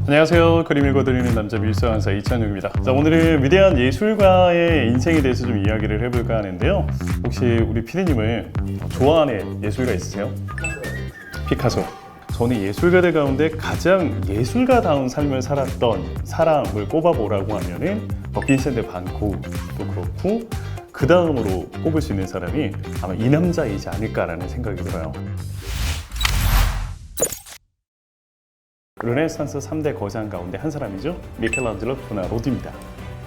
안녕하세요. 그림 읽어드리는 남자 밀수강사 이찬용입니다. 자, 오늘은 위대한 예술가의 인생에 대해서 좀 이야기를 해볼까 하는데요. 혹시 우리 피디님을 좋아하는 예술가 있으세요? 피카소. 저는 예술가들 가운데 가장 예술가다운 삶을 살았던 사람을 꼽아보라고 하면은 빈센트 반 고흐도 그렇고 그 다음으로 꼽을 수 있는 사람이 아마 이 남자이지 않을까라는 생각이 들어요. 르네상스 3대 거장 가운데 한 사람이죠. 미켈란젤로 부나로디입니다.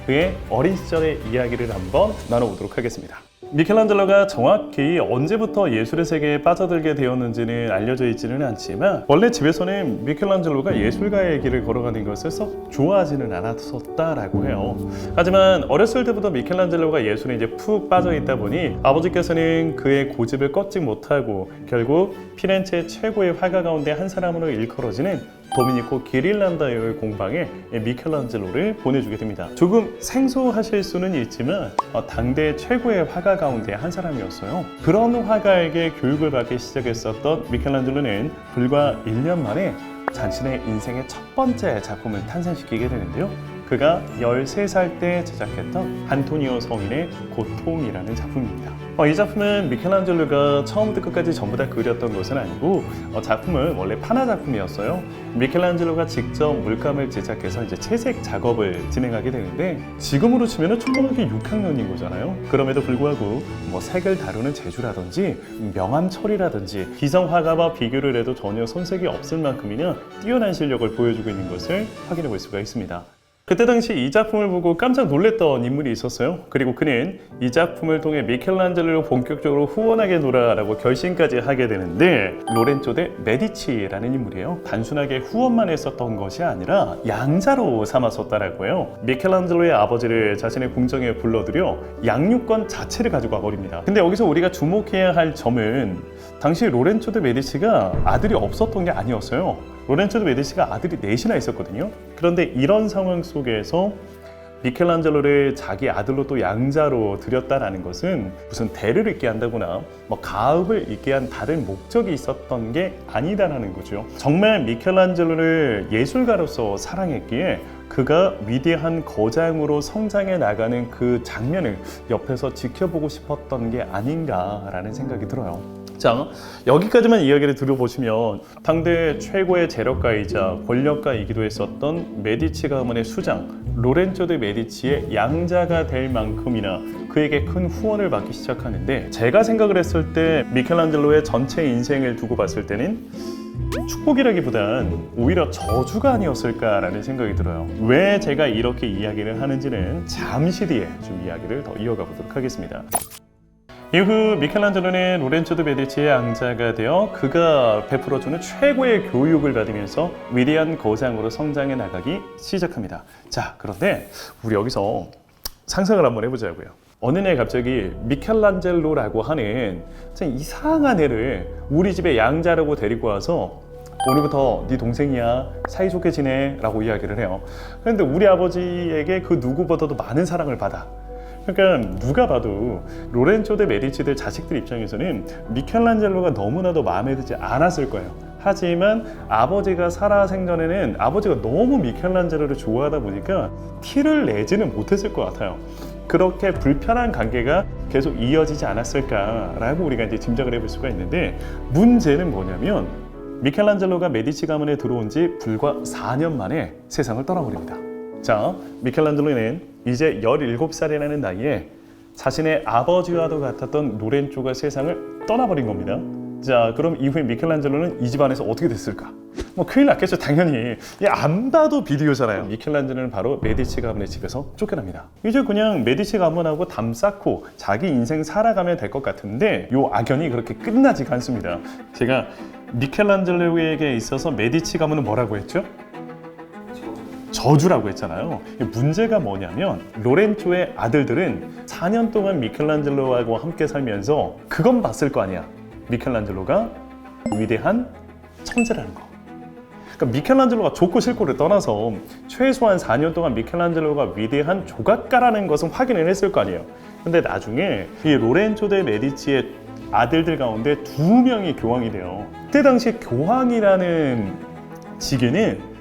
그의 어린 시절의 이야기를 한번 나눠보도록 하겠습니다. 미켈란젤로가 정확히 언제부터 예술의 세계에 빠져들게 되었는지는 알려져 있지는 않지만 원래 집에서는 미켈란젤로가 예술가의 길을 걸어가는 것을 썩 좋아하지는 않았었다라고 해요. 하지만 어렸을 때부터 미켈란젤로가 예술에 이제 푹 빠져 있다 보니 아버지께서는 그의 고집을 꺾지 못하고 결국 피렌체 최고의 화가 가운데 한 사람으로 일컬어지는 도미니코 기릴란다요의 공방에 미켈란젤로를 보내주게 됩니다. 조금 생소하실 수는 있지만 당대 최고의 화가 가운데 한 사람이었어요. 그런 화가에게 교육을 받기 시작했었던 미켈란젤로는 불과 1년 만에 자신의 인생의 첫 번째 작품을 탄생시키게 되는데요. 그가 13살 때 제작했던 안토니오 성인의 고통이라는 작품입니다. 이 작품은 미켈란젤로가 처음부터 끝까지 전부 다 그렸던 것은 아니고 작품은 원래 판화 작품이었어요. 미켈란젤로가 직접 물감을 제작해서 이제 채색 작업을 진행하게 되는데 지금으로 치면 초등학교 6학년인 거잖아요. 그럼에도 불구하고 색을 다루는 재주라든지 명암 처리라든지 기성 화가와 비교를 해도 전혀 손색이 없을 만큼이나 뛰어난 실력을 보여주고 있는 것을 확인해 볼 수가 있습니다. 그때 당시 이 작품을 보고 깜짝 놀랐던 인물이 있었어요. 그리고 그는 이 작품을 통해 미켈란젤로를 본격적으로 후원하게 놓으라고 결심까지 하게 되는데 로렌조 데 메디치라는 인물이에요. 단순하게 후원만 했었던 것이 아니라 양자로 삼았었다라고 해요. 미켈란젤로의 아버지를 자신의 궁정에 불러들여 양육권 자체를 가지고 와버립니다. 근데 여기서 우리가 주목해야 할 점은 당시 로렌조 데 메디치가 아들이 없었던 게 아니었어요. 로렌조 데 메디치가 아들이 넷이나 있었거든요. 그런데 이런 상황 속에서 미켈란젤로를 자기 아들로 또 양자로 들였다라는 것은 무슨 대를 잇게 한다거나 가업을 잇게 한 다른 목적이 있었던 게 아니다라는 거죠. 정말 미켈란젤로를 예술가로서 사랑했기에 그가 위대한 거장으로 성장해 나가는 그 장면을 옆에서 지켜보고 싶었던 게 아닌가라는 생각이 들어요. 자, 여기까지만 이야기를 들어보시면 당대 최고의 재력가이자 권력가이기도 했었던 메디치 가문의 수장 로렌조 데 메디치의 양자가 될 만큼이나 그에게 큰 후원을 받기 시작하는데 제가 생각을 했을 때 미켈란젤로의 전체 인생을 두고 봤을 때는 축복이라기보단 오히려 저주가 아니었을까라는 생각이 들어요. 왜 제가 이렇게 이야기를 하는지는 잠시 뒤에 좀 이야기를 더 이어가 보도록 하겠습니다. 이후 미켈란젤로는 로렌조 데 메디치의 양자가 되어 그가 베풀어주는 최고의 교육을 받으면서 위대한 거장으로 성장해 나가기 시작합니다. 자, 그런데 우리 여기서 상상을 한번 해보자고요. 어느 날 갑자기 미켈란젤로라고 하는 참 이상한 애를 우리 집에 양자라고 데리고 와서 오늘부터 네 동생이야, 사이좋게 지내 라고 이야기를 해요. 그런데 우리 아버지에게 그 누구보다도 많은 사랑을 받아. 그러니까 누가 봐도 로렌조 데 메디치들 자식들 입장에서는 미켈란젤로가 너무나도 마음에 들지 않았을 거예요. 하지만 아버지가 살아생전에는 아버지가 너무 미켈란젤로를 좋아하다 보니까 티를 내지는 못했을 것 같아요. 그렇게 불편한 관계가 계속 이어지지 않았을까라고 우리가 이제 짐작을 해볼 수가 있는데 문제는 뭐냐면 미켈란젤로가 메디치 가문에 들어온 지 불과 4년 만에 세상을 떠나버립니다. 자, 미켈란젤로는 이제 17살이라는 나이에 자신의 아버지와도 같았던 로렌조가 세상을 떠나버린 겁니다. 자, 그럼 이후에 미켈란젤로는 이 집안에서 어떻게 됐을까? 큰일 났겠죠, 당연히. 안 봐도 비디오잖아요. 미켈란젤로는 바로 메디치 가문의 집에서 쫓겨납니다. 이제 그냥 메디치 가문하고 담 쌓고 자기 인생 살아가면 될 것 같은데 이 악연이 그렇게 끝나지가 않습니다. 제가 미켈란젤로에게 있어서 메디치 가문은 뭐라고 했죠? 저주라고 했잖아요. 문제가 뭐냐면 로렌조의 아들들은 4년 동안 미켈란젤로하고 함께 살면서 그건 봤을 거 아니야. 미켈란젤로가 위대한 천재라는 거. 그러니까 미켈란젤로가 좋고 싫고를 떠나서 최소한 4년 동안 미켈란젤로가 위대한 조각가라는 것은 확인을 했을 거 아니에요. 근데 나중에 이 로렌조 데 메디치의 아들들 가운데 2명이 교황이 돼요. 그때 당시 교황이라는 직위는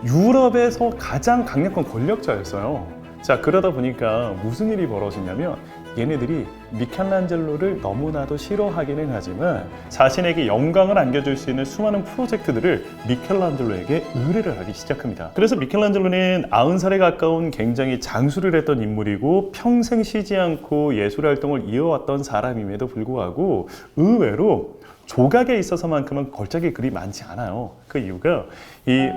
유럽에서 가장 강력한 권력자였어요. 자, 그러다 보니까 무슨 일이 벌어지냐면 얘네들이 미켈란젤로를 너무나도 싫어하기는 하지만 자신에게 영광을 안겨줄 수 있는 수많은 프로젝트들을 미켈란젤로에게 의뢰를 하기 시작합니다. 그래서 미켈란젤로는 90살에 가까운 굉장히 장수를 했던 인물이고 평생 쉬지 않고 예술 활동을 이어왔던 사람임에도 불구하고 의외로 조각에 있어서만큼은 걸작이 그리 많지 않아요. 그 이유가 이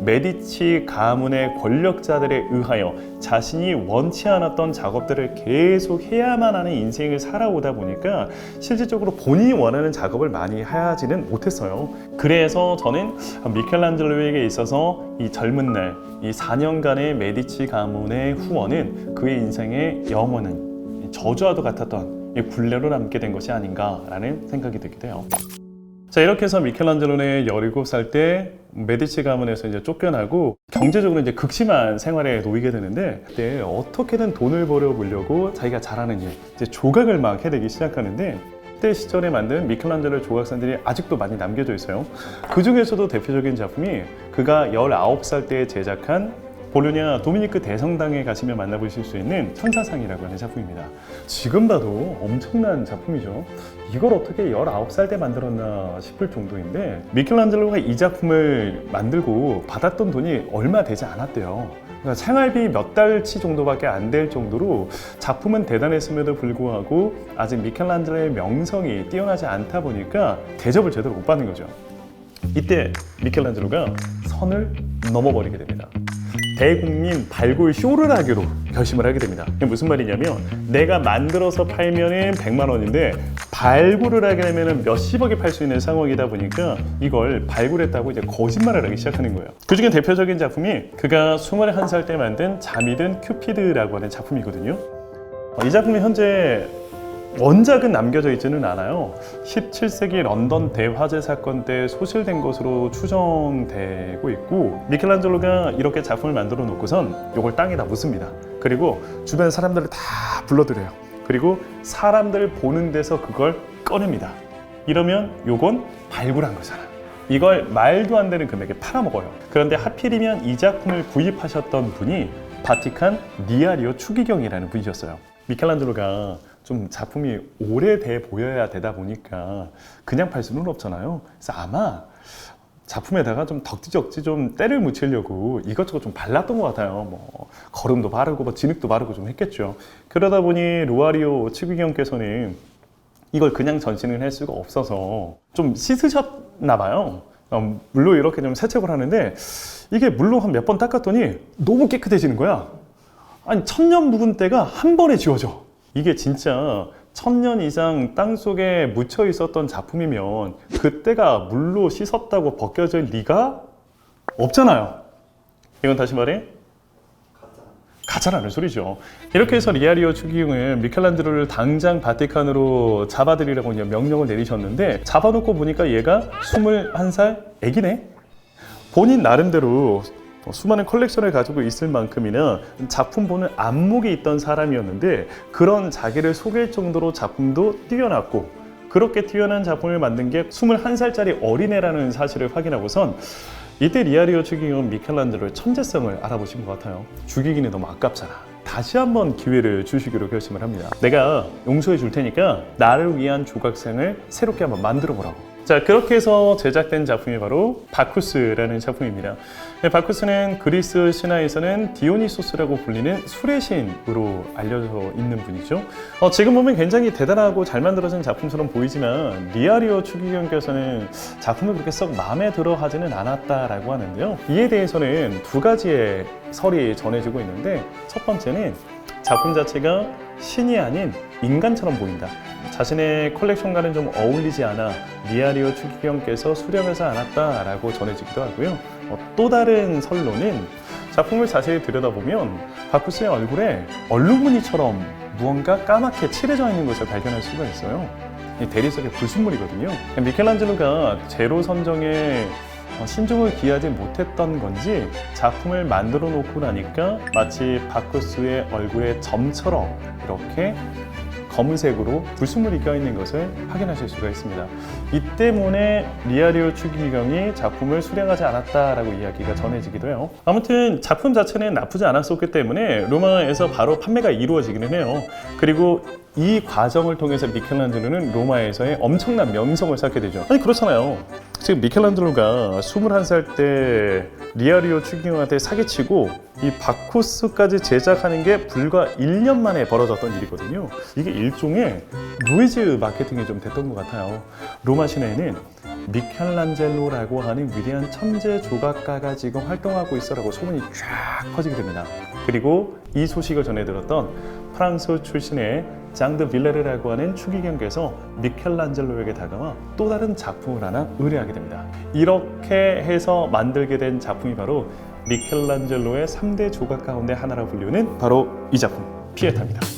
메디치 가문의 권력자들에 의하여 자신이 원치 않았던 작업들을 계속 해야만 하는 인생을 살아오다 보니까 실질적으로 본인이 원하는 작업을 많이 하지는 못했어요. 그래서 저는 미켈란젤로에게 있어서 이 젊은 날, 이 4년간의 메디치 가문의 후원은 그의 인생의 영원한 저주와도 같았던 굴레로 남게 된 것이 아닌가라는 생각이 들기도 해요. 자, 이렇게 해서 미켈란젤로는 17살 때 메디치 가문에서 이제 쫓겨나고 경제적으로 이제 극심한 생활에 놓이게 되는데, 그때 어떻게든 돈을 벌어보려고 자기가 잘하는 일, 이제 조각을 막 해내기 시작하는데, 그때 시절에 만든 미켈란젤로 조각상들이 아직도 많이 남겨져 있어요. 그 중에서도 대표적인 작품이 그가 19살 때 제작한 볼로냐 도미니크 대성당에 가시면 만나보실 수 있는 천사상이라고 하는 작품입니다. 지금 봐도 엄청난 작품이죠. 이걸 어떻게 19살 때 만들었나 싶을 정도인데, 미켈란젤로가 이 작품을 만들고 받았던 돈이 얼마 되지 않았대요. 그러니까 생활비 몇 달치 정도밖에 안 될 정도로 작품은 대단했음에도 불구하고 아직 미켈란젤로의 명성이 뛰어나지 않다 보니까 대접을 제대로 못 받는 거죠. 이때 미켈란젤로가 선을 넘어버리게 됩니다. 대국민 발굴 쇼를 하기로 결심을 하게 됩니다. 이게 무슨 말이냐면, 내가 만들어서 팔면은 100만 원인데 발굴을 하게 되면은 몇십억에 팔 수 있는 상황이다 보니까 이걸 발굴했다고 이제 거짓말을 하기 시작하는 거예요. 그 중에 대표적인 작품이 그가 21살 때 만든 잠이 든 큐피드라고 하는 작품이거든요. 이 작품이 현재 원작은 남겨져 있지는 않아요. 17세기 런던 대화재 사건 때 소실된 것으로 추정되고 있고, 미켈란젤로가 이렇게 작품을 만들어 놓고선 이걸 땅에다 묻습니다. 그리고 주변 사람들을 다 불러들여요. 그리고 사람들 보는 데서 그걸 꺼냅니다. 이러면 이건 발굴한 거잖아. 이걸 말도 안 되는 금액에 팔아먹어요. 그런데 하필이면 이 작품을 구입하셨던 분이 바티칸 니아리오 추기경이라는 분이셨어요. 미켈란젤로가 좀 작품이 오래돼 보여야 되다 보니까 그냥 팔 수는 없잖아요. 그래서 아마 작품에다가 좀 덕지적지 좀 때를 묻히려고 이것저것 좀 발랐던 것 같아요. 뭐 거름도 바르고 뭐 진흙도 바르고 좀 했겠죠. 그러다 보니 루아리오 추기경께서는 이걸 그냥 전시는 할 수가 없어서 좀 씻으셨나 봐요. 물로 이렇게 좀 세척을 하는데 이게 물로 한 몇 번 닦았더니 너무 깨끗해지는 거야. 아니, 1000년 묵은 때가 한 번에 지워져. 이게 진짜 1000년 이상 땅속에 묻혀 있었던 작품이면 그때가 물로 씻었다고 벗겨질 리가 없잖아요. 이건 다시 말해 가짜라는 소리죠. 이렇게 해서 리아리오 추기경은 미켈란젤로를 당장 바티칸으로 잡아들이라고 명령을 내리셨는데, 잡아놓고 보니까 얘가 21살 애기네. 본인 나름대로 수많은 컬렉션을 가지고 있을 만큼이나 작품 보는 안목이 있던 사람이었는데, 그런 자기를 속일 정도로 작품도 뛰어났고, 그렇게 뛰어난 작품을 만든 게 21살짜리 어린애라는 사실을 확인하고선 이때 리아리오 추기경은 미켈란젤로의 천재성을 알아보신 것 같아요. 죽이기는 너무 아깝잖아. 다시 한번 기회를 주시기로 결심을 합니다. 내가 용서해 줄 테니까 나를 위한 조각상을 새롭게 한번 만들어 보라고. 자, 그렇게 해서 제작된 작품이 바로 바쿠스라는 작품입니다. 바쿠스는 그리스 신화에서는 디오니소스라고 불리는 술의 신으로 알려져 있는 분이죠. 지금 보면 굉장히 대단하고 잘 만들어진 작품처럼 보이지만 리아리오 추기경께서는 작품을 그렇게 썩 마음에 들어 하지는 않았다라고 하는데요. 이에 대해서는 두 가지의 설이 전해지고 있는데, 첫 번째는 작품 자체가 신이 아닌 인간처럼 보인다. 자신의 컬렉션과는 좀 어울리지 않아 리아리오 추기경께서 수령하지 않았다라고 전해지기도 하고요. 또 다른 설로는 작품을 자세히 들여다보면 바쿠스의 얼굴에 얼룩무늬처럼 무언가 까맣게 칠해져 있는 것을 발견할 수가 있어요. 이 대리석의 불순물이거든요. 미켈란젤로가 제로 선정에 신중을 기하지 못했던 건지 작품을 만들어 놓고 나니까 마치 바쿠스의 얼굴의 점처럼 이렇게 검은색으로 불순물이 껴있는 것을 확인하실 수가 있습니다. 이 때문에 리아리오 추기경이 작품을 수령하지 않았다라고 이야기가 전해지기도 해요. 아무튼 작품 자체는 나쁘지 않았었기 때문에 로마에서 바로 판매가 이루어지기는 해요. 그리고 이 과정을 통해서 미켈란젤로는 로마에서의 엄청난 명성을 쌓게 되죠. 아니 그렇잖아요. 지금 미켈란젤로가 21살 때 리아리오 추기경한테 사기치고 이 바쿠스까지 제작하는 게 불과 1년 만에 벌어졌던 일이거든요. 이게 일종의 노이즈 마케팅이 좀 됐던 것 같아요. 로마 시내에는 미켈란젤로라고 하는 위대한 천재 조각가가 지금 활동하고 있어라고 소문이 쫙 퍼지게 됩니다. 그리고 이 소식을 전해 들었던 프랑스 출신의 장드 빌레르라고 하는 추기경께서 미켈란젤로에게 다가와 또 다른 작품을 하나 의뢰하게 됩니다. 이렇게 해서 만들게 된 작품이 바로 미켈란젤로의 3대 조각 가운데 하나라 불리는 바로 이 작품 피에타입니다.